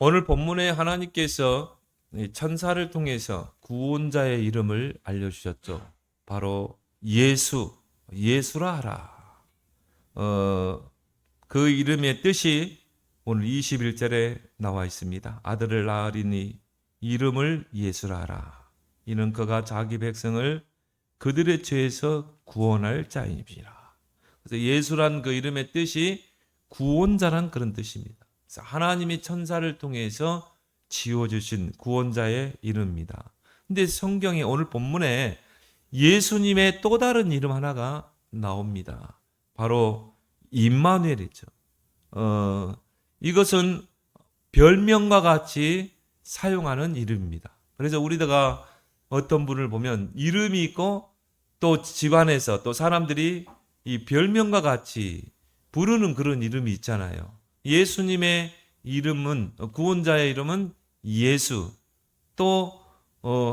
오늘 본문에 하나님께서 천사를 통해서 구원자의 이름을 알려주셨죠. 바로 예수라 하라. 그 이름의 뜻이 오늘 21절에 나와 있습니다. 아들을 낳으리니 이름을 예수라 하라. 이는 그가 자기 백성을 그들의 죄에서 구원할 자임이라. 그래서 예수란 그 이름의 뜻이 구원자란 그런 뜻입니다. 그래서 하나님이 천사를 통해서 지어주신 구원자의 이름입니다. 근데 성경에 오늘 본문에 예수님의 또 다른 이름 하나가 나옵니다. 바로 임마누엘이죠. 이것은 별명과 같이 사용하는 이름입니다. 그래서 우리가 어떤 분을 보면 이름이 있고 또 집안에서 또 사람들이 이 별명과 같이 부르는 그런 이름이 있잖아요. 예수님의 이름은, 구원자의 이름은 예수, 또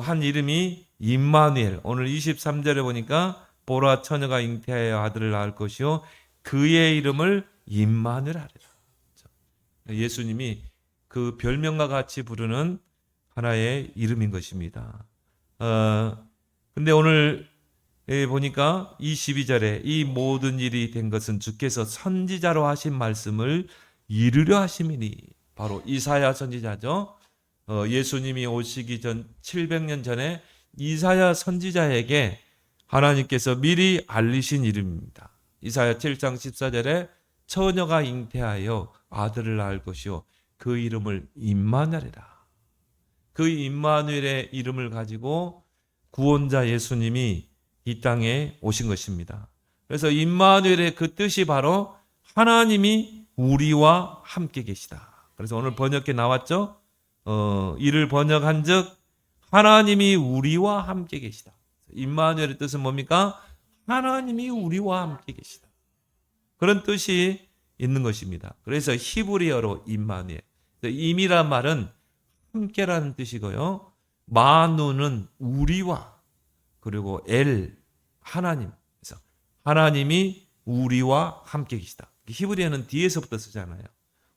한 이름이 임마누엘. 오늘 23절에 보니까 보라 처녀가 잉태하여 아들을 낳을 것이요 그의 이름을 임마누엘 하리라. 예수님이 그 별명과 같이 부르는 하나의 이름인 것입니다. 근데 오늘 보니까 22절에 이 모든 일이 된 것은 주께서 선지자로 하신 말씀을 이루려 하심이니, 바로 이사야 선지자죠. 예수님이 오시기 전 700년 전에 이사야 선지자에게 하나님께서 미리 알리신 이름입니다. 이사야 7장 14절에 처녀가 잉태하여 아들을 낳을 것이요 그 이름을 임마누엘이라. 그 임마누엘의 이름을 가지고 구원자 예수님이 이 땅에 오신 것입니다. 그래서 임마누엘의 그 뜻이 바로 하나님이 우리와 함께 계시다. 그래서 오늘 번역에 나왔죠. 이를 번역한즉 하나님이 우리와 함께 계시다. 임마누엘의 뜻은 뭡니까? 하나님이 우리와 함께 계시다. 그런 뜻이 있는 것입니다. 그래서 히브리어로 임마누엘. 임이란 말은 함께라는 뜻이고요. 마누는 우리와, 그리고 하나님. 그래서 하나님이 우리와 함께 계시다. 히브리어는 뒤에서부터 쓰잖아요.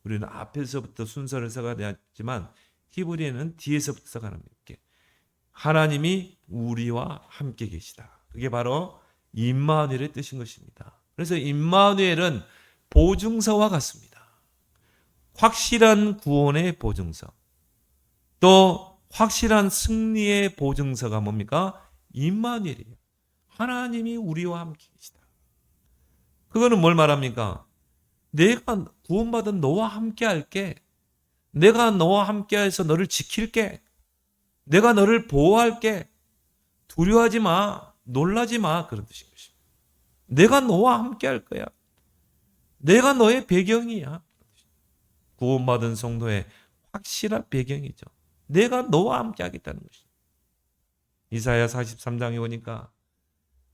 우리는 앞에서부터 순서를 써가야 되지만 히브리어는 뒤에서부터 써가는 거예요. 하나님이 우리와 함께 계시다. 그게 바로 임마누엘의 뜻인 것입니다. 그래서 임마누엘은 보증서와 같습니다. 확실한 구원의 보증서, 또 확실한 승리의 보증서가 뭡니까? 임마누엘이에요. 하나님이 우리와 함께 계시다. 그거는 뭘 말합니까? 내가 구원받은 너와 함께 할게. 내가 너와 함께 해서 너를 지킬게. 내가 너를 보호할게. 두려워하지 마. 놀라지 마. 그런 뜻인 것입니다. 내가 너와 함께 할 거야. 내가 너의 배경이야. 구원받은 성도의 확실한 배경이죠. 내가 너와 함께 하겠다는 것입니다. 이사야 43장에 보니까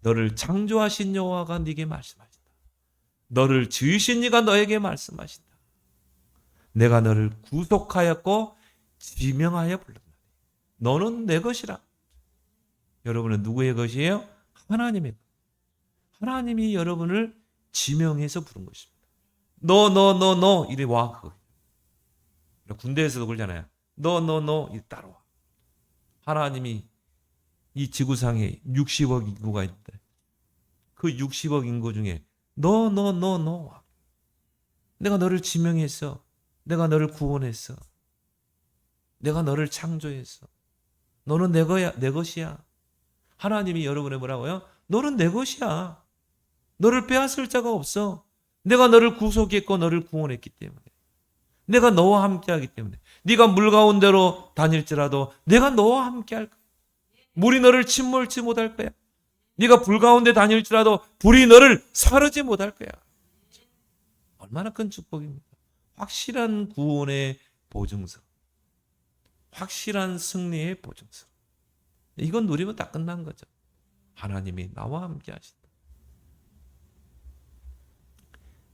너를 창조하신 여호와가 네게 말씀하신다. 너를 지으신 이가 너에게 말씀하신다. 내가 너를 구속하였고 지명하여 불렀다. 너는 내 것이라. 여러분은 누구의 것이에요? 하나님의 것. 하나님이 여러분을 지명해서 부른 것입니다. 너 이리 와. 그거. 군대에서도 그러잖아요. 너 이리 따라와. 하나님이 이 지구상에 60억 인구가 있는데 그 60억 인구 중에 너 내가 너를 지명했어. 내가 너를 구원했어. 내가 너를 창조했어. 너는 내 거야, 내 것이야. 하나님이 여러분의 뭐라고요? 너는 내 것이야. 너를 빼앗을 자가 없어. 내가 너를 구속했고 너를 구원했기 때문에. 내가 너와 함께하기 때문에. 네가 물 가운데로 다닐지라도 내가 너와 함께할 거야. 물이 너를 침몰치 못할 거야. 네가 불 가운데 다닐지라도 불이 너를 사르지 못할 거야. 얼마나 큰 축복입니까? 확실한 구원의 보증서, 확실한 승리의 보증서. 이건 누리면 다 끝난 거죠. 하나님이 나와 함께 하신다.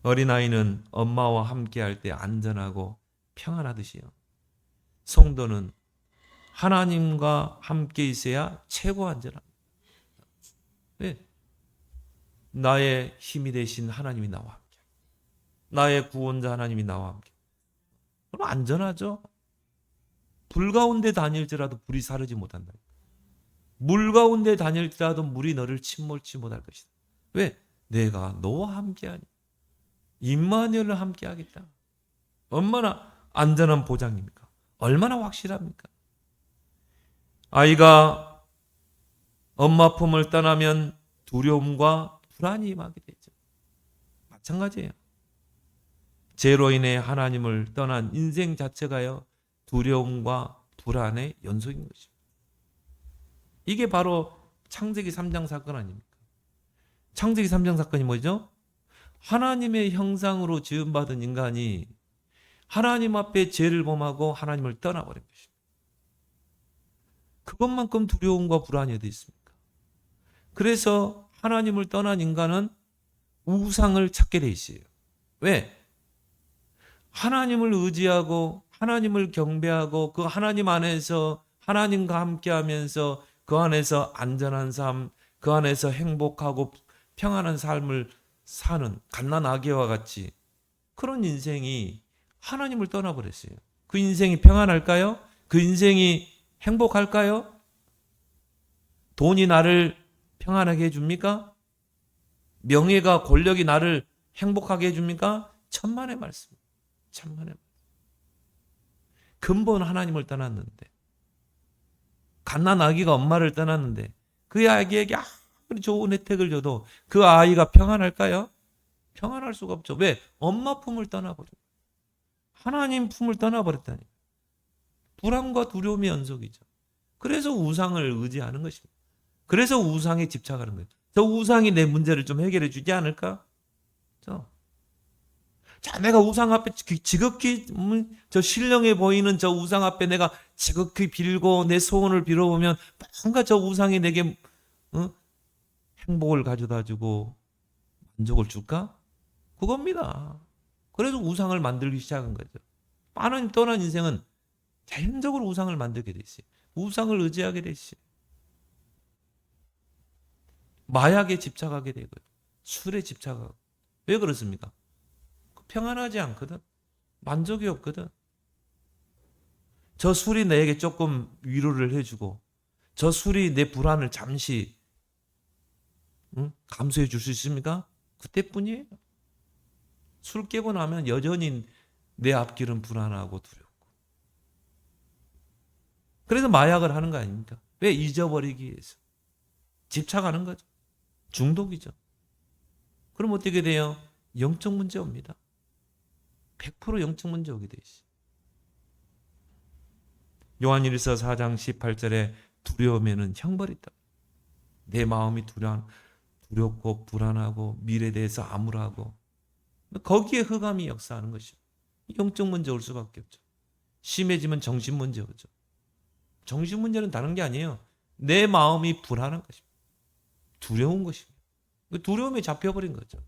어린아이는 엄마와 함께 할 때 안전하고 평안하듯이요. 성도는 하나님과 함께 있어야 최고 안전합니다. 왜? 나의 힘이 되신 하나님이 나와 함께, 나의 구원자 하나님이 나와 함께. 그럼 안전하죠. 불 가운데 다닐지라도 불이 사르지 못한다. 물 가운데 다닐지라도 물이 너를 침몰치 못할 것이다. 왜? 내가 너와 함께하니. 임마누엘을 함께하겠다. 얼마나 안전한 보장입니까? 얼마나 확실합니까? 아이가 엄마 품을 떠나면 두려움과 불안이 임하게 되죠. 마찬가지예요. 죄로 인해 하나님을 떠난 인생 자체가요, 두려움과 불안의 연속인 것입니다. 이게 바로 창세기 3장 사건 아닙니까? 창세기 3장 사건이 뭐죠? 하나님의 형상으로 지음받은 인간이 하나님 앞에 죄를 범하고 하나님을 떠나버린 것입니다. 그것만큼 두려움과 불안이 어디 있습니까? 그래서 하나님을 떠난 인간은 우상을 찾게 돼 있어요. 왜? 하나님을 의지하고 하나님을 경배하고 그 하나님 안에서 하나님과 함께하면서 그 안에서 안전한 삶, 그 안에서 행복하고 평안한 삶을 사는 갓난아기와 같이 그런 인생이 하나님을 떠나버렸어요. 그 인생이 평안할까요? 그 인생이 행복할까요? 돈이 나를 평안하게 해줍니까? 명예가 권력이 나를 행복하게 해줍니까? 천만의 말씀. 천만의 말씀. 근본 하나님을 떠났는데, 갓난아기가 엄마를 떠났는데 그 아기에게 아무리 좋은 혜택을 줘도 그 아이가 평안할까요? 평안할 수가 없죠. 왜? 엄마 품을 떠나버려. 하나님 품을 떠나버렸다니. 불안과 두려움의 연속이죠. 그래서 우상을 의지하는 것입니다. 그래서 우상에 집착하는 거예요. 저 우상이 내 문제를 좀 해결해 주지 않을까? 자, 내가 우상 앞에 지극히 저 신령해 보이는 저 우상 앞에 내가 지극히 빌고 내 소원을 빌어보면 뭔가 저 우상이 내게 행복을 가져다 주고 만족을 줄까? 그겁니다. 그래서 우상을 만들기 시작한 거죠. 하나님 떠난 인생은 자연적으로 우상을 만들게 돼 있어요. 우상을 의지하게 돼 있어요. 마약에 집착하게 되고 술에 집착하고. 왜 그렇습니까? 평안하지 않거든. 만족이 없거든. 저 술이 내게 조금 위로를 해주고 저 술이 내 불안을 잠시 감수해 줄 수 있습니까? 그때뿐이에요. 술 깨고 나면 여전히 내 앞길은 불안하고 두렵고. 그래서 마약을 하는 거 아닙니까? 왜? 잊어버리기 위해서. 집착하는 거죠. 중독이죠. 그럼 어떻게 돼요? 영적 문제 옵니다. 100% 영적 문제 오게 돼 있어요. 요한일서 4장 18절에 두려움에는 형벌이 있다. 내 마음이 두렵고 불안하고 미래에 대해서 암울하고 거기에 흑암이 역사하는 것입니다. 영적 문제 올 수밖에 없죠. 심해지면 정신 문제 오죠. 정신 문제는 다른 게 아니에요. 내 마음이 불안한 것입니다. 두려운 것입니다. 그 두려움에 잡혀버린 거죠.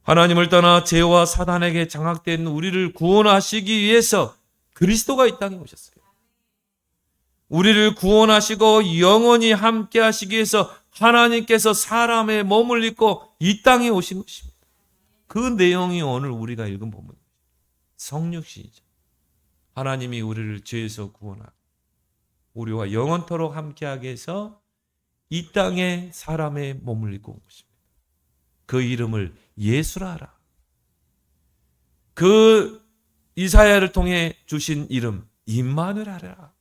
하나님을 떠나 죄와 사단에게 장악된 우리를 구원하시기 위해서 그리스도가 이 땅에 오셨어요. 우리를 구원하시고 영원히 함께 하시기 위해서 하나님께서 사람의 몸을 입고 이 땅에 오신 것입니다. 그 내용이 오늘 우리가 읽은 본문입니다. 성육신이죠. 하나님이 우리를 죄에서 구원하고 우리와 영원토록 함께하게 해서 이 땅에 사람의 몸을 입고 온 것입니다. 그 이름을 예수라 하라. 그 이사야를 통해 주신 이름 임마누엘 하라.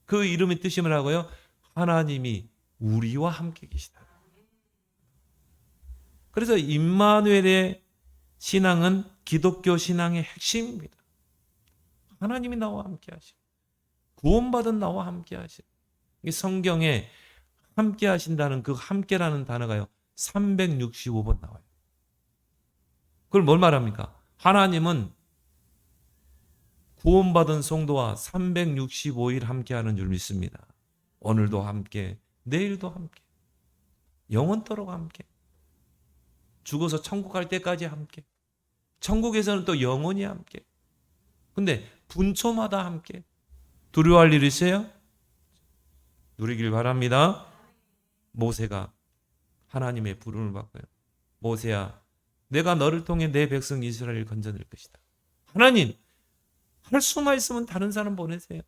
그 이름의 뜻이 뭐라고요? 하나님이 우리와 함께 계시다. 그래서 임마누엘의 신앙은 기독교 신앙의 핵심입니다. 하나님이 나와 함께 하시고 구원받은 나와 함께 하시고 성경에 함께 하신다는 그 함께라는 단어가요 365번 나와요. 그걸 뭘 말합니까? 하나님은 구원받은 성도와 365일 함께하는 줄 믿습니다. 오늘도 함께, 내일도 함께, 영원토록 함께, 죽어서 천국 갈 때까지 함께, 천국에서는 또 영원히 함께. 근데 분초마다 함께. 두려워할 일 있어요? 누리길 바랍니다. 모세가 하나님의 부름을 받고요. 모세야, 내가 너를 통해 내 백성 이스라엘을 건져낼 것이다. 할 수만 있으면 다른 사람 보내세요.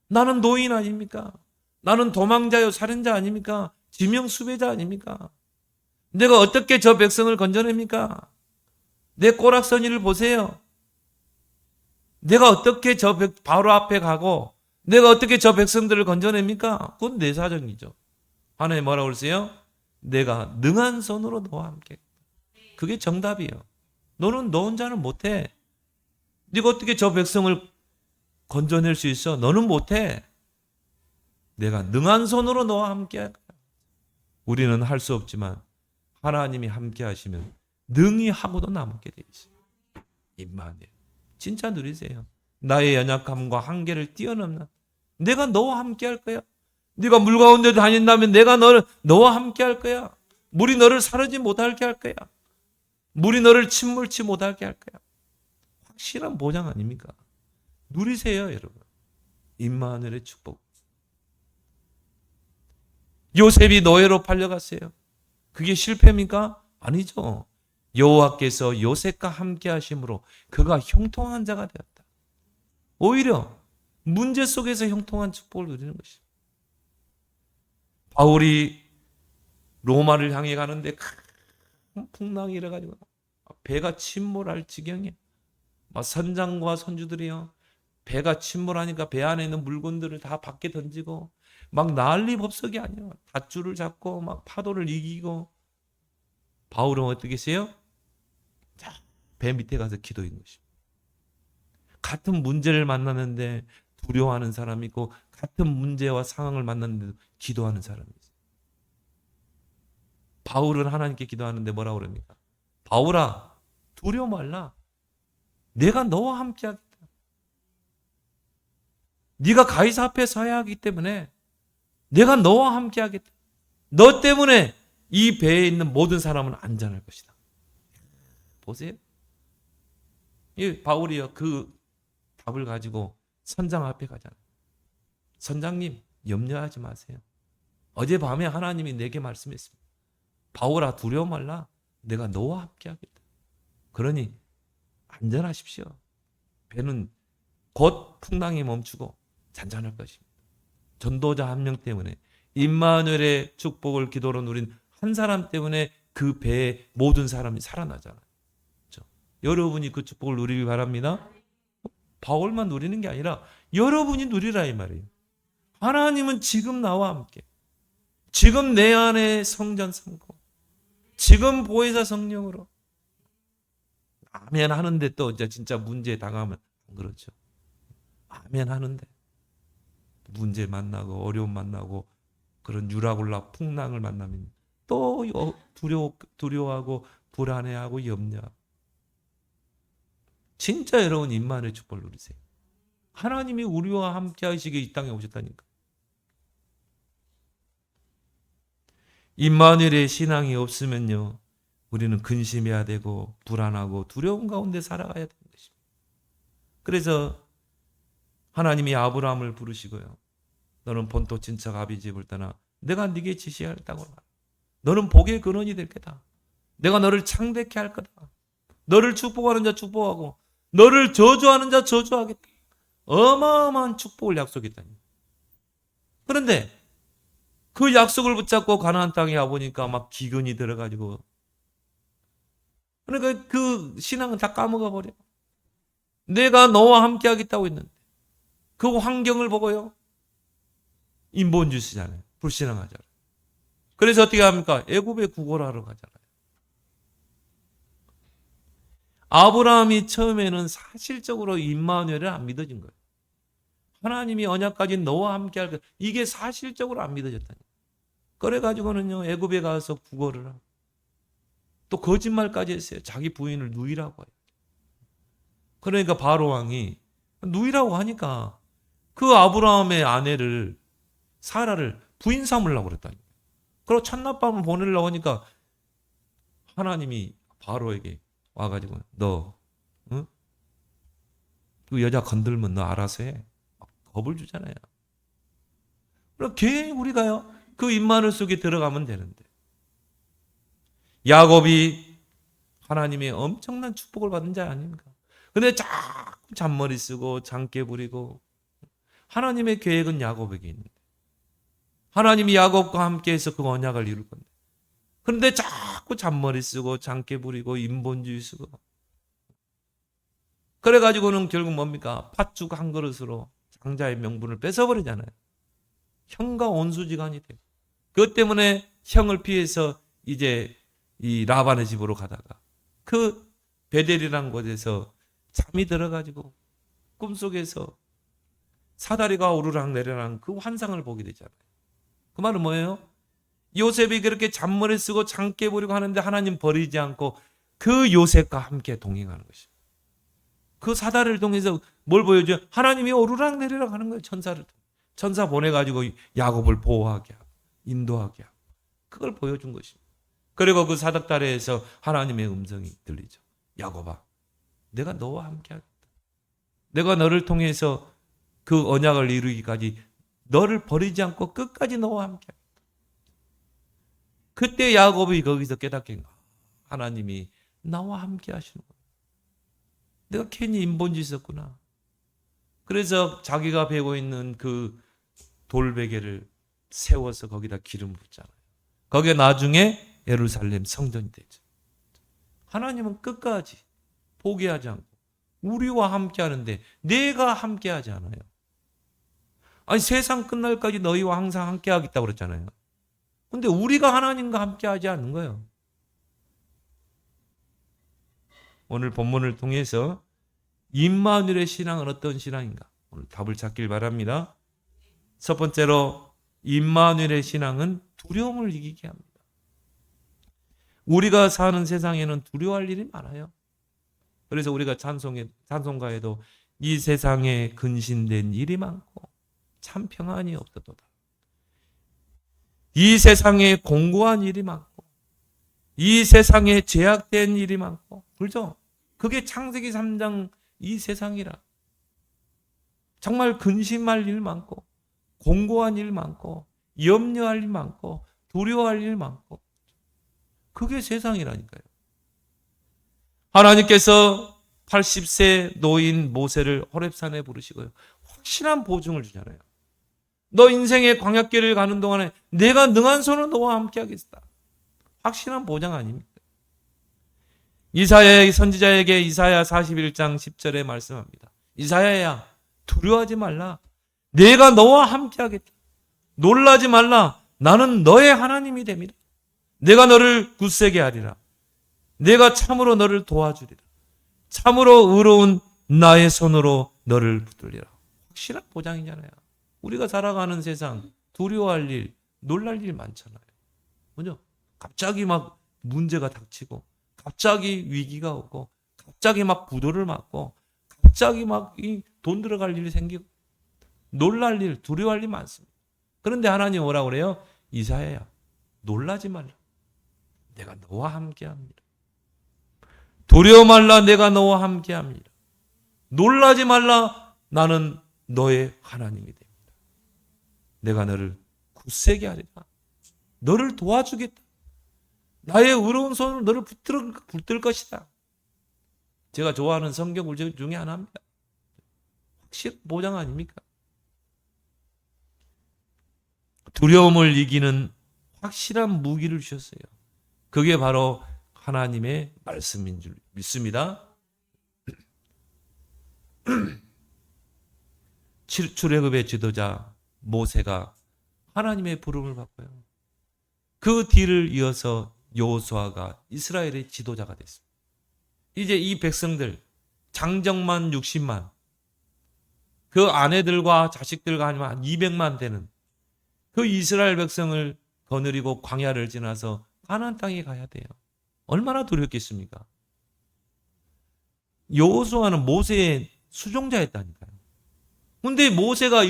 나는 노인 아닙니까? 나는 도망자요 살인자 아닙니까? 지명수배자 아닙니까? 내가 어떻게 저 백성을 건져냅니까? 내 꼬락서니를 보세요. 내가 어떻게 바로 앞에 가고 내가 어떻게 저 백성들을 건져냅니까? 그건 내 사정이죠. 하나님 뭐라고 그러세요? 내가 능한 손으로 너와 함께. 그게 정답이에요. 너는 너 혼자는 못해. 네가 어떻게 저 백성을 건져낼 수 있어? 너는 못해. 내가 능한 손으로 너와 함께 할 거야. 우리는 할 수 없지만 하나님이 함께 하시면 능히 하고도 남게 돼 있어요. 임마누엘. 진짜 누리세요. 나의 연약함과 한계를 뛰어넘는 내가 너와 함께 할 거야. 네가 물 가운데 다닌다면 내가 너와 함께 할 거야. 물이 너를 사르지 못하게 할 거야. 물이 너를 침몰치 못하게 할 거야. 확실한 보장 아닙니까? 누리세요, 여러분. 임마누엘의 축복. 요셉이 노예로 팔려갔어요. 그게 실패입니까? 아니죠. 여호와께서 요셉과 함께 하심으로 그가 형통한 자가 되었다. 오히려 문제 속에서 형통한 축복을 누리는 것입니다. 바울이 로마를 향해 가는데 큰 풍랑이 일어가지고 배가 침몰할 지경에 막 선장과 선주들이요. 배가 침몰하니까 배 안에 있는 물건들을 다 밖에 던지고 막 난리 법석이 아니에요. 밧줄을 잡고 막 파도를 이기고 바울은 어떻게 했어요? 자, 배 밑에 가서 기도한 것입니다. 같은 문제를 만나는데 두려워하는 사람이 있고 같은 문제와 상황을 만났는데도 기도하는 사람이 있어요. 바울은 하나님께 기도하는데 뭐라고 그럽니까? 바울아, 두려워 말라. 내가 너와 함께 하겠다. 네가 가이사 앞에 서야 하기 때문에 내가 너와 함께 하겠다. 너 때문에 이 배에 있는 모든 사람은 안전할 것이다. 보세요. 이 바울이요. 그 답을 가지고 선장 앞에 가잖아요. 선장님, 염려하지 마세요. 어젯밤에 하나님이 내게 말씀했습니다. 바울아, 두려워 말라. 내가 너와 함께 하겠다. 그러니 안전하십시오. 배는 곧 풍랑이 멈추고 잔잔할 것입니다. 전도자 한 명 때문에 임마누엘의 축복을 기도로 누린 한 사람 때문에 그 배에 모든 사람이 살아나잖아요. 그렇죠? 여러분이 그 축복을 누리기 바랍니다. 바울만 누리는 게 아니라 여러분이 누리라 이 말이에요. 하나님은 지금 나와 함께, 지금 내 안에 성전 삼고, 지금 보혜사 성령으로 아멘 하는데 또 이제 진짜 문제 당하면 안 그렇죠. 아멘 하는데 문제 만나고 어려움 만나고 그런 유라굴라 풍랑을 만나면 또 두려워하고 불안해하고 염려하고. 진짜 여러분 임마누엘의 축복을 누리세요. 하나님이 우리와 함께 하시기에 이 땅에 오셨다니까. 임마누엘의 신앙이 없으면요, 우리는 근심해야 되고 불안하고 두려움 가운데 살아가야 되는 것입니다. 그래서 하나님이 아브라함을 부르시고요, 너는 본토 친척 아비 집을 떠나 내가 네게 지시하였다고 말해. 너는 복의 근원이 될 거다. 내가 너를 창대케 할 거다. 너를 축복하는 자 축복하고 너를 저주하는 자 저주하겠다. 어마어마한 축복을 약속했다니. 그런데 그 약속을 붙잡고 가나안 땅에 와보니까 막 기근이 들어가지고, 그러니까 그 신앙은 다 까먹어 버려. 내가 너와 함께 하겠다고 했는데 그 환경을 보고요, 인본주의잖아요. 불신앙하잖아요. 그래서 어떻게 합니까? 애굽에 구걸하러 가잖아요. 아브라함이 처음에는 사실적으로 임마누엘을 안 믿어진 거예요. 하나님이 언약까지 너와 함께 할 것, 이게 사실적으로 안 믿어졌다니. 그래가지고는요, 애굽에 가서 구걸을 하고 또 거짓말까지 했어요. 자기 부인을 누이라고 해요. 그러니까 바로 왕이 누이라고 하니까 그 아브라함의 아내를 사라를 부인 삼으려고 그랬다니. 그리고 첫날밤을 보내려고 하니까 하나님이 바로에게 와가지고 너, 응? 그 여자 건들면 너 알아서 해. 겁을 주잖아요. 그럼 괜히 우리가요, 그 임마누엘 속에 들어가면 되는데. 야곱이 하나님의 엄청난 축복을 받은 자 아닙니까? 근데 자꾸 잔머리 쓰고 장깨 부리고. 하나님의 계획은 야곱에게 있는데, 하나님이 야곱과 함께해서 그 언약을 이룰 건데, 그런데 자꾸 잔머리 쓰고 장깨 부리고 인본주의 쓰고. 그래가지고는 결국 뭡니까? 팥죽 한 그릇으로 장자의 명분을 뺏어버리잖아요. 형과 온수지간이 돼요. 그것 때문에 형을 피해서 이제 이 라반의 집으로 가다가 그 베델이라는 곳에서 잠이 들어가지고 꿈속에서 사다리가 오르락 내리락 그 환상을 보게 되잖아요. 그 말은 뭐예요? 요셉이 그렇게 잔머리 쓰고 장깨 부리고 하는데 하나님 버리지 않고 그 요셉과 함께 동행하는 것이죠. 그 사다리를 통해서 뭘 보여줘요? 하나님이 오르락 내리락 하는 거예요. 천사를. 천사 보내가지고 야곱을 보호하게 하고 인도하게 하고 그걸 보여준 것입니다. 그리고 그 사닥다리에서 하나님의 음성이 들리죠. 야곱아, 내가 너와 함께 하겠다. 내가 너를 통해서 그 언약을 이루기까지 너를 버리지 않고 끝까지 너와 함께 하겠다. 그때 야곱이 거기서 깨닫게 하나님이 나와 함께 하시는 거야. 내가 괜히 인본주의 있었구나. 그래서 자기가 베고 있는 그 돌베개를 세워서 거기다 기름 붓잖아요. 거기에 나중에 예루살렘 성전이 되죠. 하나님은 끝까지 포기하지 않고 우리와 함께 하는데 내가 함께 하지 않아요. 아니 세상 끝날까지 너희와 항상 함께 하겠다고 그랬잖아요. 근데 우리가 하나님과 함께 하지 않는 거예요. 오늘 본문을 통해서 임마누엘의 신앙은 어떤 신앙인가? 오늘 답을 찾길 바랍니다. 첫 번째로 임마누엘의 신앙은 두려움을 이기게 합니다. 우리가 사는 세상에는 두려워할 일이 많아요. 그래서 우리가 찬송가에도 이 세상에 근신된 일이 많고 참 평안이 없도다. 이 세상에 공고한 일이 많고 이 세상에 제약된 일이 많고 그렇죠? 그게 창세기 3장 이 세상이라. 정말 근심할 일 많고 공고한 일 많고 염려할 일 많고 두려워할 일 많고 그게 세상이라니까요. 하나님께서 80세 노인 모세를 호렙산에 부르시고요. 확실한 보증을 주잖아요. 너 인생의 광야길을 가는 동안에 내가 능한 손으로 너와 함께 하겠다. 확실한 보장 아닙니까? 이사야의 선지자에게 이사야 41장 10절에 말씀합니다. 이사야야 두려워하지 말라. 내가 너와 함께 하겠다. 놀라지 말라. 나는 너의 하나님이 됩니다. 내가 너를 굳세게 하리라. 내가 참으로 너를 도와주리라. 참으로 의로운 나의 손으로 너를 붙들리라. 확실한 보장이잖아요. 우리가 살아가는 세상 두려워할 일, 놀랄 일 많잖아요. 뭐죠? 갑자기 막 문제가 닥치고 갑자기 위기가 오고 갑자기 막 부도를 맞고 갑자기 막 돈 들어갈 일이 생기고 놀랄 일, 두려워할 일 많습니다. 그런데 하나님 뭐라고 그래요? 이사야야 놀라지 말라. 내가 너와 함께합니다. 두려워 말라. 내가 너와 함께합니다. 놀라지 말라. 나는 너의 하나님이 됩니다. 내가 너를 굳세게 하리라. 너를 도와주겠다. 나의 의로운 손으로 너를 붙들 것이다. 제가 좋아하는 성경 구절 중에 하나입니다. 확실한 보장 아닙니까? 두려움을 이기는 확실한 무기를 주셨어요. 그게 바로 하나님의 말씀인 줄 믿습니다. 출애굽의 지도자 모세가 하나님의 부름을 받고요. 그 뒤를 이어서 여호수아가 이스라엘의 지도자가 됐습니다. 이제 이 백성들 장정만 60만 그 아내들과 자식들과 한 200만 되는 그 이스라엘 백성을 거느리고 광야를 지나서 가나안 땅에 가야 돼요. 얼마나 두렵겠습니까? 여호수아는 모세의 수종자였다니까요. 근데 모세가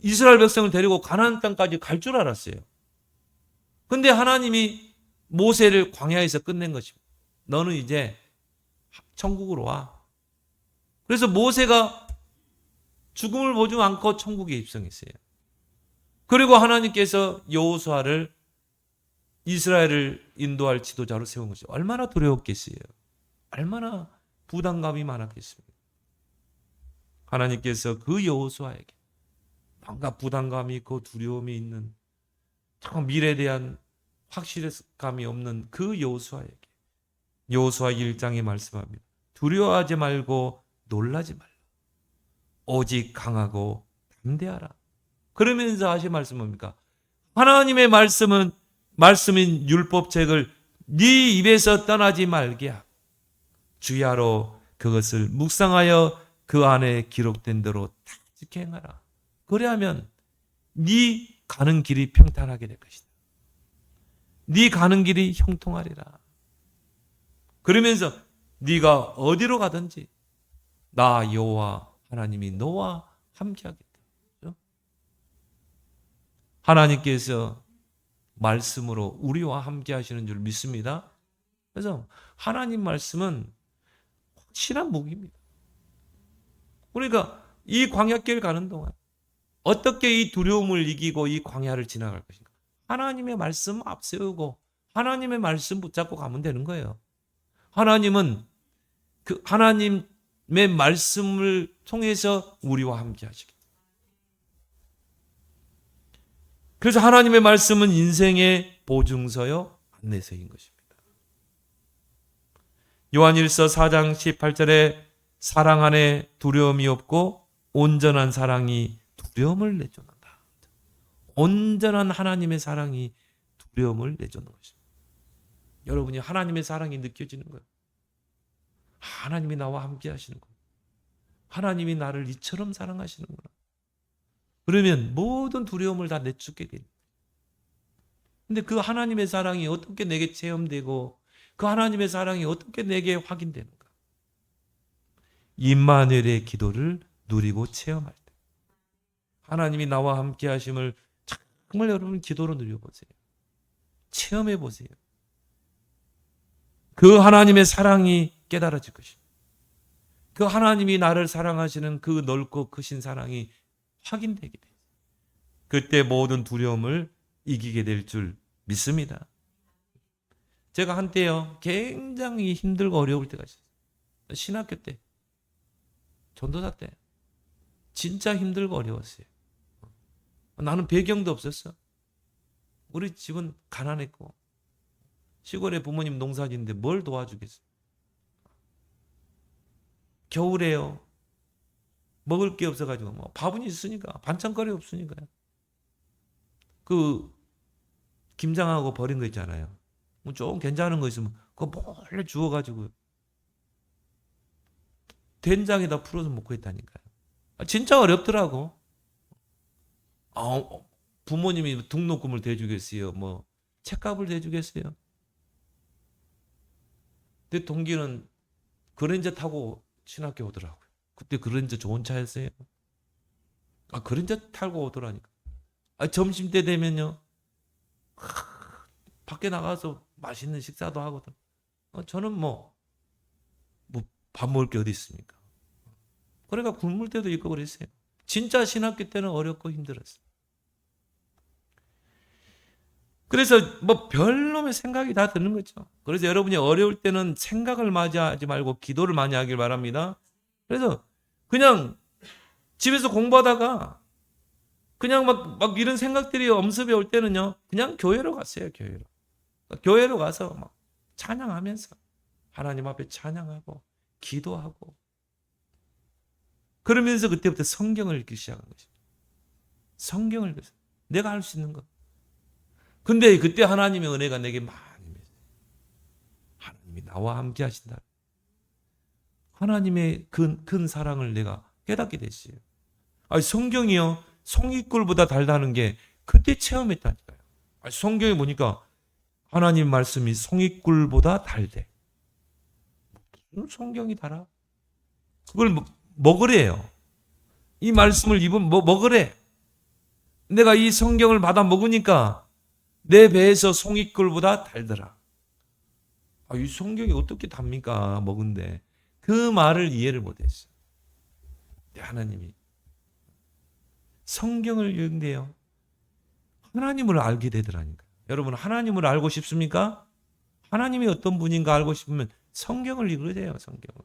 이스라엘 백성을 데리고 가나안 땅까지 갈 줄 알았어요. 근데 하나님이 모세를 광야에서 끝낸 것입니다. 너는 이제 천국으로 와. 그래서 모세가 죽음을 보지 않고 천국에 입성했어요. 그리고 하나님께서 여호수아를 이스라엘을 인도할 지도자로 세운 것이죠. 얼마나 두려웠겠어요. 얼마나 부담감이 많았겠습니까? 하나님께서 그 여호수아에게 뭔가 부담감이 있고 두려움이 있는 참 미래에 대한 확실감이 없는 그 여호수아에게 여호수아 1장에 말씀합니다. 두려워하지 말고 놀라지 말라. 오직 강하고 담대하라. 그러면서 하신 말씀 뭡니까? 하나님의 말씀인 율법책을 네 입에서 떠나지 말게 하고 주야로 그것을 묵상하여 그 안에 기록된 대로 다 지켜 행하라. 그래야면 네 가는 길이 평탄하게 될 것이다. 네 가는 길이 형통하리라. 그러면서 네가 어디로 가든지 나 여호와 하나님이 너와 함께하겠다. 하나님께서 말씀으로 우리와 함께 하시는 줄 믿습니다. 그래서 하나님 말씀은 확실한 무기입니다. 그러니까 이 광야길 가는 동안 어떻게 이 두려움을 이기고 이 광야를 지나갈 것인가? 하나님의 말씀 앞세우고 하나님의 말씀 붙잡고 가면 되는 거예요. 하나님은 그 하나님의 말씀을 통해서 우리와 함께 하시겠다. 그래서 하나님의 말씀은 인생의 보증서요, 안내서인 것입니다. 요한일서 4장 18절에 사랑 안에 두려움이 없고 온전한 사랑이 두려움을 내쫓는다. 온전한 하나님의 사랑이 두려움을 내쫓는 것입니다. 여러분이 하나님의 사랑이 느껴지는 거예요. 하나님이 나와 함께 하시는 거예요. 하나님이 나를 이처럼 사랑하시는구나. 그러면 모든 두려움을 다 내쫓게 됩니다. 근데 그 하나님의 사랑이 어떻게 내게 체험되고 그 하나님의 사랑이 어떻게 내게 확인되는가? 임마누엘의 기도를 누리고 체험할 때 하나님이 나와 함께 하심을 정말 여러분 기도로 누려보세요. 체험해 보세요. 그 하나님의 사랑이 깨달아질 것입니다. 그 하나님이 나를 사랑하시는 그 넓고 크신 사랑이 확인되게 돼요. 그때 모든 두려움을 이기게 될 줄 믿습니다. 제가 한때요 굉장히 힘들고 어려울 때가 있었어요. 신학교 때, 전도사 때 진짜 힘들고 어려웠어요. 나는 배경도 없었어. 우리 집은 가난했고 시골에 부모님 농사짓는데 뭘 도와주겠어. 겨울에요 먹을 게 없어가지고 뭐 밥은 있으니까 반찬거리 없으니까요. 그 김장하고 버린 거 있잖아요. 뭐 좀 괜찮은 거 있으면 그거 몰래 주워가지고 된장에다 풀어서 먹고 있다니까요. 진짜 어렵더라고. 부모님이 등록금을 대주겠어요. 뭐 책값을 대주겠어요. 근데 동기는 그랜저 타고 신학교 오더라고요. 그때 그랜저 좋은 차였어요. 그랜저 타고 오더라니까. 점심 때 되면요. 밖에 나가서 맛있는 식사도 하거든. 저는 뭐 밥 먹을 게 어디 있습니까? 그러니까 굶을 때도 있고 그랬어요. 진짜 신학교 때는 어렵고 힘들었어요. 그래서 뭐 별놈의 생각이 다 드는 거죠. 그래서 여러분이 어려울 때는 생각을 많이 하지 말고 기도를 많이 하길 바랍니다. 그래서 그냥 집에서 공부하다가 그냥 막 이런 생각들이 엄습해 올 때는요, 그냥 교회로 갔어요, 교회로. 교회로 가서 막 찬양하면서 하나님 앞에 찬양하고 기도하고 그러면서 그때부터 성경을 읽기 시작한 것입니다. 성경을 읽어서 내가 할 수 있는 것. 근데 그때 하나님의 은혜가 내게 많이 맺어요. 하나님이 나와 함께 하신다. 하나님의 큰 사랑을 내가 깨닫게 됐어요. 성경이요, 송이꿀보다 달다는 게 그때 체험했다니까요. 성경에 보니까 하나님 말씀이 송이꿀보다 달대. 무슨 성경이 달아? 그걸 먹으래요. 이 말씀을 먹으래. 내가 이 성경을 받아 먹으니까 내 배에서 송이꿀보다 달더라. 이 성경이 어떻게 답니까? 먹은데. 그 말을 이해를 못했어요. 하나님이 성경을 읽는데요, 하나님을 알게 되더라니까요. 여러분, 하나님을 알고 싶습니까? 하나님이 어떤 분인가 알고 싶으면 성경을 읽으세요. 성경을.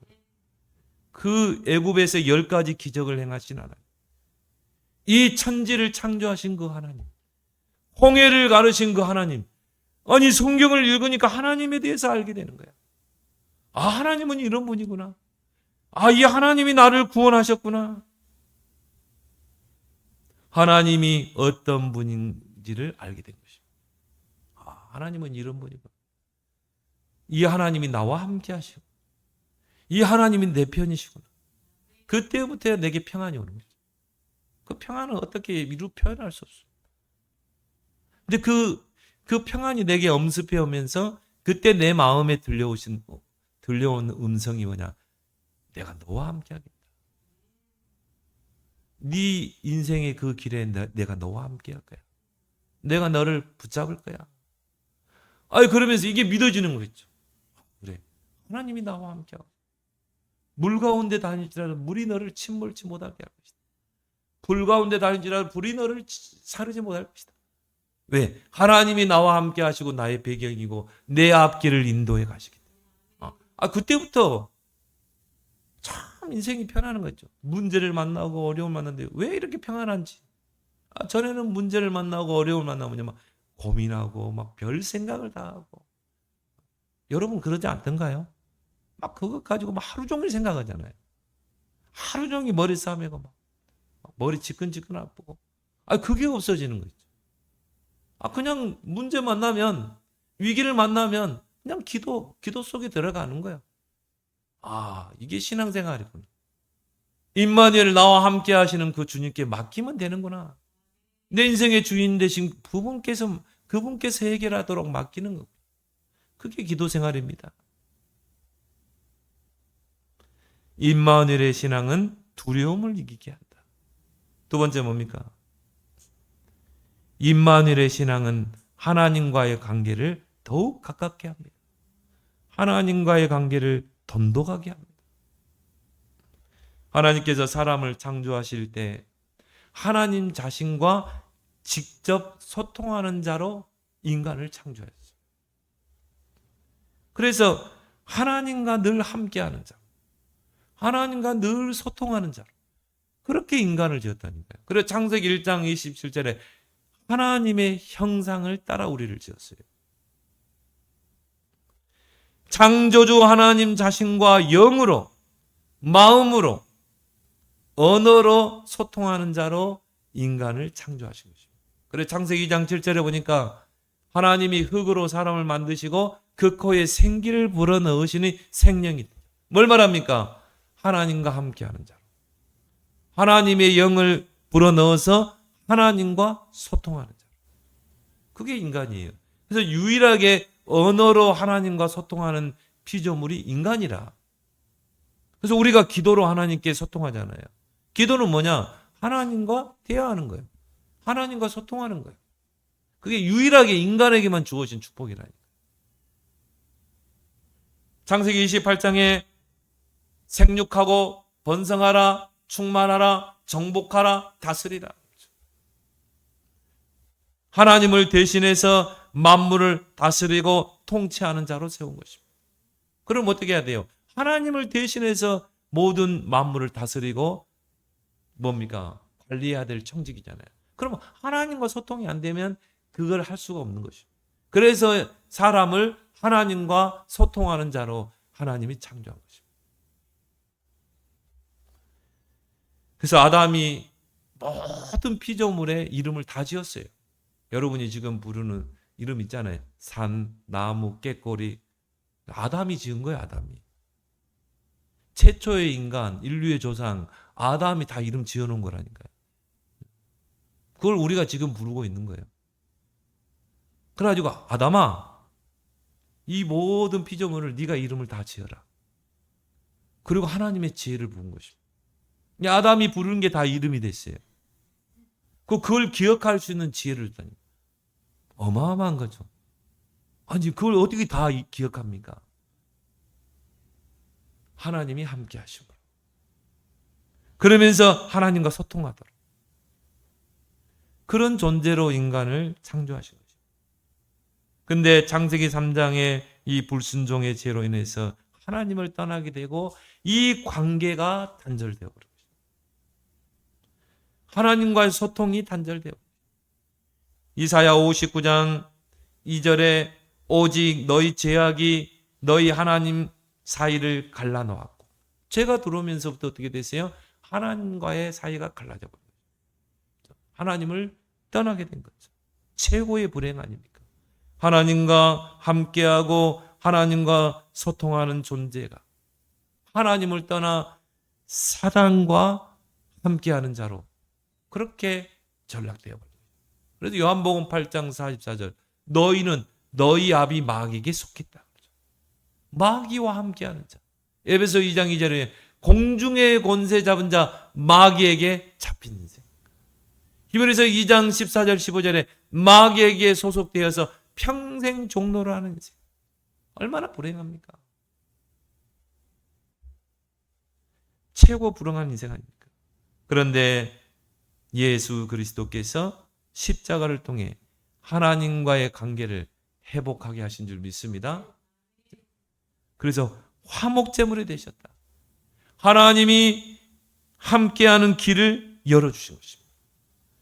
그 애굽에서 10가지 기적을 행하신 하나님, 이 천지를 창조하신 그 하나님, 홍해를 가르신 그 하나님. 아니 성경을 읽으니까 하나님에 대해서 알게 되는 거야. 아, 하나님은 이런 분이구나. 아, 이 하나님이 나를 구원하셨구나. 하나님이 어떤 분인지를 알게 된 것입니다. 아, 하나님은 이런 분이구나. 이 하나님이 나와 함께 하시고 이 하나님이 내 편이시구나. 그때부터 내게 평안이 오는 거죠. 그 평안은 어떻게 이루 표현할 수 없어요. 근데 그 평안이 내게 엄습해 오면서 그때 내 마음에 들려온 음성이 뭐냐? 내가 너와 함께 하겠다. 네 인생의 그 길에 내가 너와 함께 할 거야. 내가 너를 붙잡을 거야. 아니 그러면서 이게 믿어지는 거겠죠. 그래. 하나님이 나와 함께 하고 물 가운데 다닐지라도 물이 너를 침몰치 못하게 할 것이다. 불 가운데 다닐지라도 불이 너를 사르지 못할 것이다. 왜? 하나님이 나와 함께 하시고 나의 배경이고 내 앞길을 인도해 가시기 때문에. 그때부터 참 인생이 편안한 거죠. 문제를 만나고 어려움을 만났는데 왜 이렇게 평안한지. 전에는 문제를 만나고 어려움을 만나면 막 고민하고 막 별 생각을 다 하고. 여러분 그러지 않던가요? 막 그것 가지고 막 하루 종일 생각하잖아요. 하루 종일 머리 싸매고 막 머리 지끈지끈 아프고. 그게 없어지는 거죠. 그냥 문제 만나면, 위기를 만나면 그냥 기도 속에 들어가는 거야. 이게 신앙생활이구나. 임마누엘 나와 함께 하시는 그 주님께 맡기면 되는구나. 내 인생의 주인 되신 그분께서 해결하도록 맡기는 거. 그게 기도 생활입니다. 임마누엘의 신앙은 두려움을 이기게 한다. 두 번째 뭡니까? 임마누엘의 신앙은 하나님과의 관계를 더욱 가깝게 합니다. 하나님과의 관계를 돈독하게 합니다. 하나님께서 사람을 창조하실 때 하나님 자신과 직접 소통하는 자로 인간을 창조했어요. 그래서 하나님과 늘 함께하는 자, 하나님과 늘 소통하는 자로 그렇게 인간을 지었다니까요. 그래서 창세기 1장 27절에 하나님의 형상을 따라 우리를 지었어요. 창조주 하나님 자신과 영으로, 마음으로, 언어로 소통하는 자로 인간을 창조하신 것입니다. 그래서 창세기 2장 7절에 보니까 하나님이 흙으로 사람을 만드시고 그 코에 생기를 불어넣으시니 생명이. 뭘 말합니까? 하나님과 함께하는 자로. 하나님의 영을 불어넣어서 하나님과 소통하는 자. 그게 인간이에요. 그래서 유일하게 언어로 하나님과 소통하는 피조물이 인간이라. 그래서 우리가 기도로 하나님께 소통하잖아요. 기도는 뭐냐? 하나님과 대화하는 거예요. 하나님과 소통하는 거예요. 그게 유일하게 인간에게만 주어진 축복이라니까. 창세기 28장에 생육하고 번성하라, 충만하라, 정복하라, 다스리라. 하나님을 대신해서 만물을 다스리고 통치하는 자로 세운 것입니다. 그럼 어떻게 해야 돼요? 하나님을 대신해서 모든 만물을 다스리고 뭡니까? 관리해야 될 청직이잖아요. 그러면 하나님과 소통이 안 되면 그걸 할 수가 없는 것입니다. 그래서 사람을 하나님과 소통하는 자로 하나님이 창조한 것입니다. 그래서 아담이 모든 피조물의 이름을 다 지었어요. 여러분이 지금 부르는 이름 있잖아요. 산, 나무, 깨꼬리. 아담이 지은 거예요, 아담이. 최초의 인간, 인류의 조상, 아담이 다 이름 지어놓은 거라니까요. 그걸 우리가 지금 부르고 있는 거예요. 그래가지고 아담아, 이 모든 피조물을 네가 이름을 다 지어라. 그리고 하나님의 지혜를 부은 것입니다. 아담이 부르는 게 다 이름이 됐어요. 그걸 기억할 수 있는 지혜를 줬다니. 어마어마한 거죠. 아니 그걸 어떻게 다 기억합니까? 하나님이 함께 하시고 그러면서 하나님과 소통하도록 그런 존재로 인간을 창조하신 거죠. 근데 창세기 3장의 이 불순종의 죄로 인해서 하나님을 떠나게 되고 이 관계가 단절되어 버립니다. 하나님과의 소통이 단절되어 버립니다. 이사야 59장 2절에 오직 너희 죄악이 너희 하나님 사이를 갈라놓았고, 죄가 들어오면서부터 어떻게 됐어요? 하나님과의 사이가 갈라져 버린 거죠. 하나님을 떠나게 된 거죠. 최고의 불행 아닙니까? 하나님과 함께하고 하나님과 소통하는 존재가 하나님을 떠나 사단과 함께하는 자로 그렇게 전락되어 버립니다. 그래서 요한복음 8장 44절 너희는 너희 아비 마귀에게 속했다. 마귀와 함께하는 자. 에베소 2장 2절에 공중의 권세 잡은 자 마귀에게 잡힌 인생. 히브리서 2장 14절 15절에 마귀에게 소속되어서 평생 종노를 하는 인생. 얼마나 불행합니까? 최고 불행한 인생 아닙니까? 그런데 예수 그리스도께서 십자가를 통해 하나님과의 관계를 회복하게 하신 줄 믿습니다. 그래서 화목제물이 되셨다. 하나님이 함께하는 길을 열어주신 것입니다.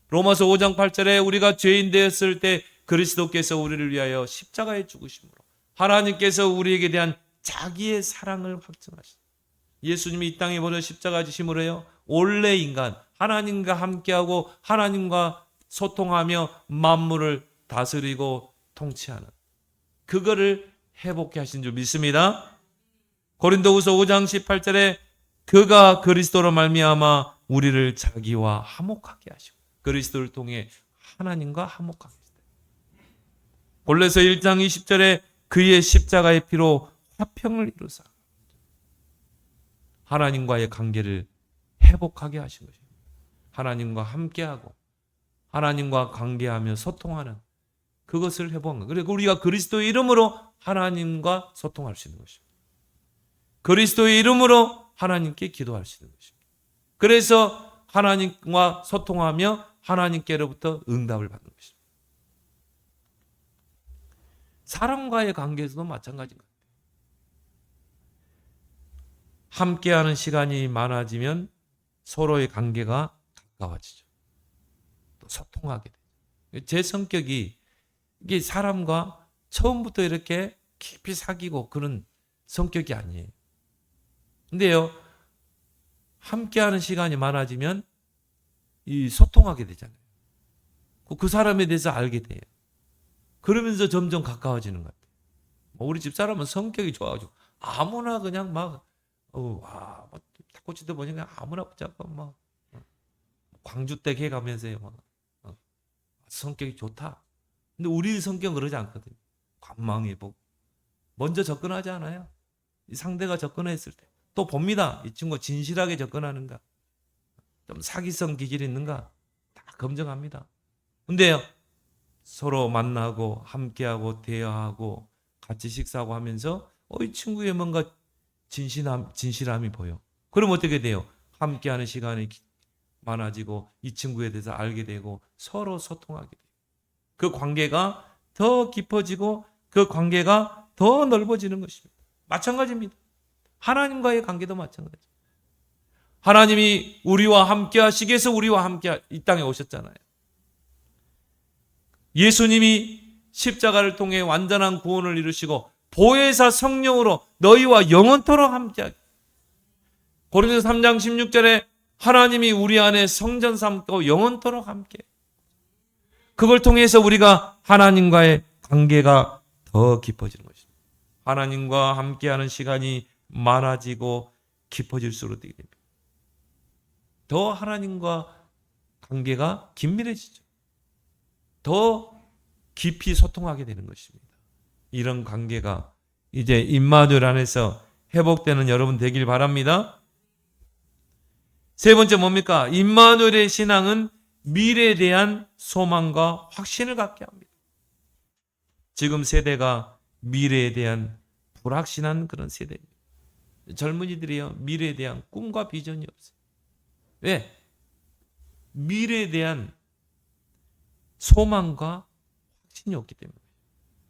로마서 5장 8절에 우리가 죄인 되었을 때 그리스도께서 우리를 위하여 십자가에 죽으심으로 하나님께서 우리에게 대한 자기의 사랑을 확증하시다. 예수님이 이 땅에 보내 십자가 지심으로요, 원래 인간 하나님과 함께하고 하나님과 소통하며 만물을 다스리고 통치하는 그거를 회복해 하신 줄 믿습니다. 고린도후서 5장 18절에 그가 그리스도로 말미암아 우리를 자기와 화목하게 하시고 그리스도를 통해 하나님과 화목하게 하시다. 골로새 1장 20절에 그의 십자가의 피로 화평을 이루사 하나님과의 관계를 회복하게 하신 것입니다. 하나님과 함께하고 하나님과 관계하며 소통하는 그것을 회복한 거예요. 그리고 우리가 그리스도의 이름으로 하나님과 소통할 수 있는 것입니다. 그리스도의 이름으로 하나님께 기도할 수 있는 것입니다. 그래서 하나님과 소통하며 하나님께로부터 응답을 받는 것입니다. 사람과의 관계에서도 마찬가지인 것 같아요. 함께하는 시간이 많아지면 서로의 관계가 가까워지죠. 또 소통하게 돼요. 제 성격이 이게 사람과 처음부터 이렇게 깊이 사귀고 그런 성격이 아니에요. 근데요, 함께하는 시간이 많아지면 이 소통하게 되잖아요. 그 사람에 대해서 알게 돼요. 그러면서 점점 가까워지는 것 같아요. 우리 집 사람은 성격이 좋아가지고 아무나 그냥 막 탁구치다 보니까 아무나 붙잡고 막 광주댁 해가면서요, 막 성격이 좋다. 근데 우리 성격은 그러지 않거든요. 관망해 보고 먼저 접근하지 않아요. 이 상대가 접근했을 때 또 봅니다. 이 친구 진실하게 접근하는가, 좀 사기성 기질이 있는가 다 검증합니다. 근데요, 서로 만나고 함께하고 대화하고 같이 식사하고 하면서 이 친구의 뭔가 진실함이 보여. 그럼 어떻게 돼요? 함께하는 시간이 많아지고 이 친구에 대해서 알게 되고 서로 소통하게 돼요. 그 관계가 더 깊어지고 그 관계가 더 넓어지는 것입니다. 마찬가지입니다. 하나님과의 관계도 마찬가지. 하나님이 우리와 함께 하시기 위해서 우리와 함께 이 땅에 오셨잖아요. 예수님이 십자가를 통해 완전한 구원을 이루시고 보혜사 성령으로 너희와 영원토록 함께하게. 고린도서 3장 16절에 하나님이 우리 안에 성전 삼고 영원토록 함께. 그걸 통해서 우리가 하나님과의 관계가 더 깊어지는 것입니다. 하나님과 함께하는 시간이 많아지고 깊어질수록 되게 됩니다. 더 하나님과 관계가 긴밀해지죠. 더 깊이 소통하게 되는 것입니다. 이런 관계가 이제 임마누엘 안에서 회복되는 여러분 되길 바랍니다. 세 번째 뭡니까? 임마누엘의 신앙은 미래에 대한 소망과 확신을 갖게 합니다. 지금 세대가 미래에 대한 불확신한 그런 세대입니다. 젊은이들이요, 미래에 대한 꿈과 비전이 없어요. 왜? 미래에 대한 소망과 확신이 없기 때문에.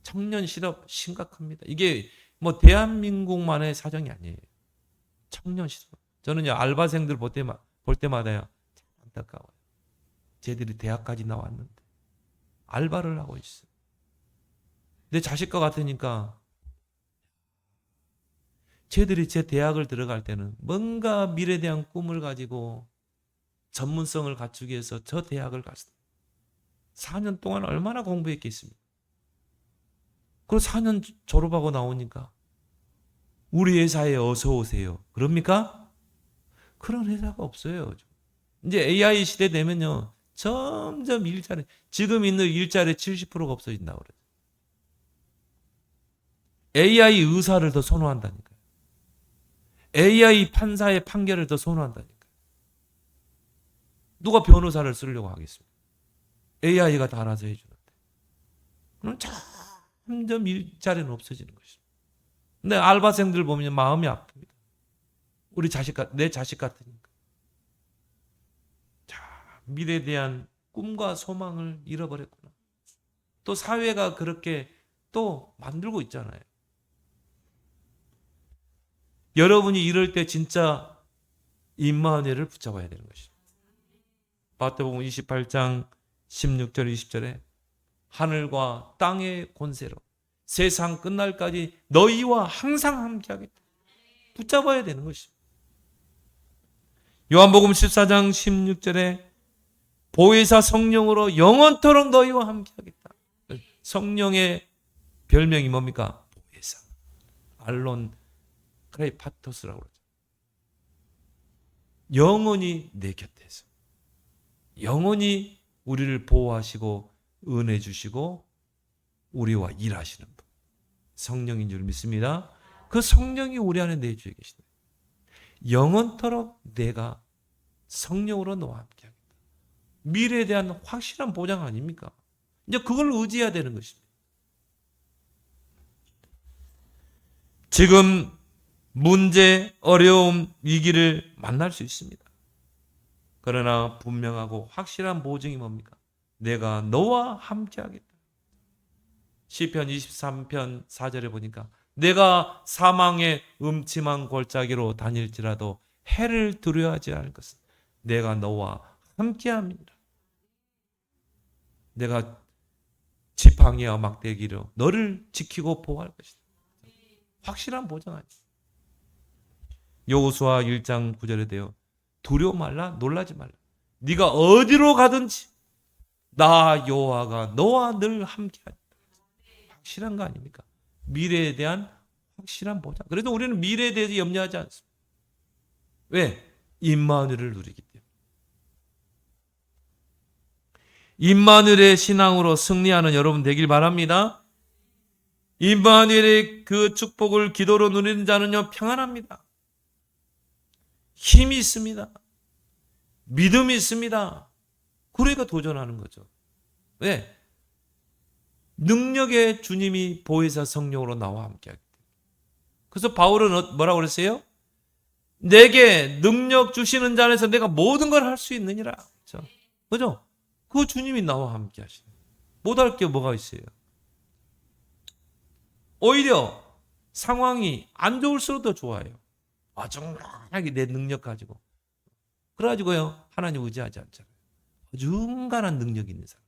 청년 실업 심각합니다. 이게 뭐 대한민국만의 사정이 아니에요. 청년 시절. 저는요 알바생들 볼 때마다요 참 안타까워요. 쟤들이 대학까지 나왔는데 알바를 하고 있어. 내 자식과 같으니까 쟤들이 제 대학을 들어갈 때는 뭔가 미래에 대한 꿈을 가지고 전문성을 갖추기 위해서 저 대학을 갔어요. 4년 동안 얼마나 공부했겠습니까? 그리고 4년 졸업하고 나오니까 우리 회사에 어서 오세요. 그럽니까? 그런 회사가 없어요. 이제 AI 시대 되면요. 점점 일자리, 지금 있는 일자리 70%가 없어진다고 그래요. AI 의사를 더 선호한다니까요. AI 판사의 판결을 더 선호한다니까요. 누가 변호사를 쓰려고 하겠습니까? AI가 다 알아서 해주는데. 그럼 점점 일자리는 없어지는 것입니다. 근데 알바생들 보면 마음이 아픕니다. 우리 내 자식 같으니까. 자, 미래에 대한 꿈과 소망을 잃어버렸구나. 또 사회가 그렇게 또 만들고 있잖아요. 여러분이 이럴 때 진짜 임마누엘을 붙잡아야 되는 것입니다. 마태복음 28장 16절 20절에 하늘과 땅의 권세로 세상 끝날까지 너희와 항상 함께하겠다. 붙잡아야 되는 것입니다. 요한복음 14장 16절에 보혜사 성령으로 영원토록 너희와 함께하겠다. 성령의 별명이 뭡니까? 보혜사. 알론 크레이파토스라고 그러죠. 영원히 내 곁에서 영원히 우리를 보호하시고 은혜 주시고 우리와 일하시는 분. 성령인 줄 믿습니다. 그 성령이 우리 안에 내주에 계시다. 영원토록 내가 성령으로 너와 함께하겠다. 미래에 대한 확실한 보장 아닙니까? 이제 그걸 의지해야 되는 것입니다. 지금 문제, 어려움, 위기를 만날 수 있습니다. 그러나 분명하고 확실한 보증이 뭡니까? 내가 너와 함께하겠다. 시편 23편 4절에 보니까 내가 사망의 음침한 골짜기로 다닐지라도 해를 두려워하지 않을 것은 내가 너와 함께함이니라. 내가 지팡이와 막대기로 너를 지키고 보호할 것이다. 확실한 보장 아니에요. 여호수아 1장 9절에 되어 두려워 말라 놀라지 말라. 네가 어디로 가든지 나 여호와가 너와 늘 함께하리라. 확실한 거 아닙니까? 미래에 대한 확실한 보장. 그래도 우리는 미래에 대해서 염려하지 않습니다. 왜? 임마누엘을 누리기 때문에. 임마누엘의 신앙으로 승리하는 여러분 되길 바랍니다. 임마누엘의 그 축복을 기도로 누리는 자는요 평안합니다. 힘이 있습니다. 믿음이 있습니다. 그러니까 도전하는 거죠. 왜? 능력의 주님이 보혜사 성령으로 나와 함께하기 때문에. 그래서 바울은 뭐라고 그랬어요? 내게 능력 주시는 자 안에서 내가 모든 걸 할 수 있느니라. 그죠? 그 주님이 나와 함께 하시는. 못할 게 뭐가 있어요? 오히려 상황이 안 좋을수록 더 좋아요. 어중간하게 내 능력 가지고. 그래가지고요, 하나님 의지하지 않잖아요. 어중간한 능력 있는 사람.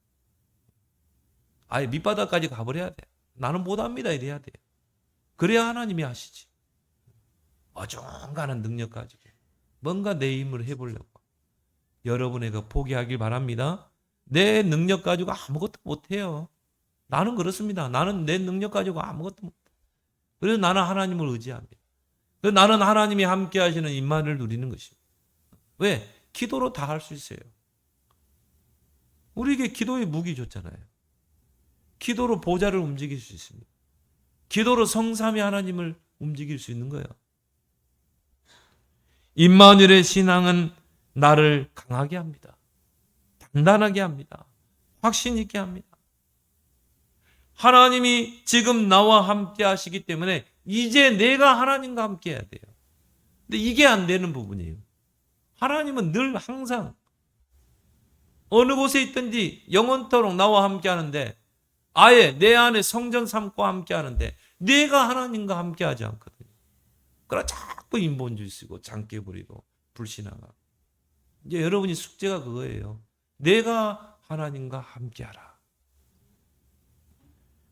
아예 밑바닥까지 가버려야 돼. 나는 못합니다. 이래야 돼요. 그래야 하나님이 하시지. 어중간한 능력 가지고 뭔가 내 힘을 해보려고. 여러분에게 포기하길 바랍니다. 내 능력 가지고 아무것도 못해요. 나는 그렇습니다. 나는 내 능력 가지고 아무것도 못해. 그래서 나는 하나님을 의지합니다. 그래서 나는 하나님이 함께 하시는 임마누엘을 누리는 것입니다. 왜? 기도로 다 할 수 있어요. 우리에게 기도의 무기 줬잖아요. 기도로 보좌를 움직일 수 있습니다. 기도로 성삼위 하나님을 움직일 수 있는 거예요. 임마누엘의 신앙은 나를 강하게 합니다. 단단하게 합니다. 확신 있게 합니다. 하나님이 지금 나와 함께 하시기 때문에 이제 내가 하나님과 함께 해야 돼요. 근데 이게 안 되는 부분이에요. 하나님은 늘 항상 어느 곳에 있든지 영원토록 나와 함께 하는데 아예 내 안에 성전 삼고 함께 하는데 내가 하나님과 함께하지 않거든요. 그러나 자꾸 인본주의 쓰고 장깨 부리고 불신앙하고. 이제 여러분이 숙제가 그거예요. 내가 하나님과 함께하라.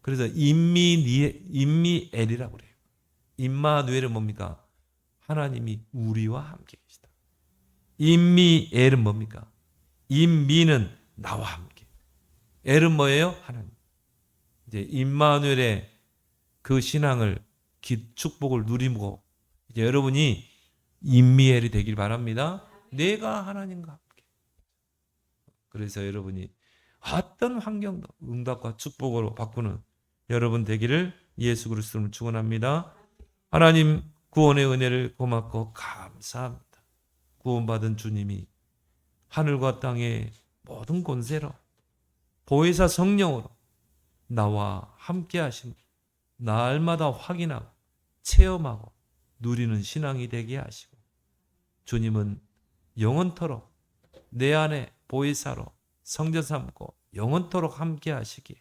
그래서 임미엘이라고 그래요. 임마누엘은 뭡니까? 하나님이 우리와 함께 계시다. 임미엘은 뭡니까? 임미는 나와 함께. 엘은 뭐예요? 하나님. 이제 임마누엘의 그 신앙을 축복을 누리고 이제 여러분이 임미엘이 되길 바랍니다. 내가 하나님과 함께. 그래서 여러분이 어떤 환경도 응답과 축복으로 바꾸는 여러분 되기를 예수 그리스도로 축원합니다. 하나님 구원의 은혜를 고맙고 감사합니다. 구원받은 주님이 하늘과 땅의 모든 권세로 보혜사 성령으로 나와 함께 하심을 날마다 확인하고 체험하고 누리는 신앙이 되게 하시고 주님은 영원토록 내 안에 보혜사로 성전 삼고 영원토록 함께 하시기에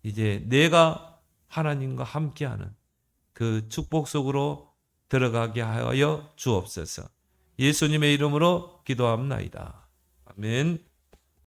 이제 내가 하나님과 함께하는 그 축복 속으로 들어가게 하여 주옵소서. 예수님의 이름으로 기도합나이다. 아멘.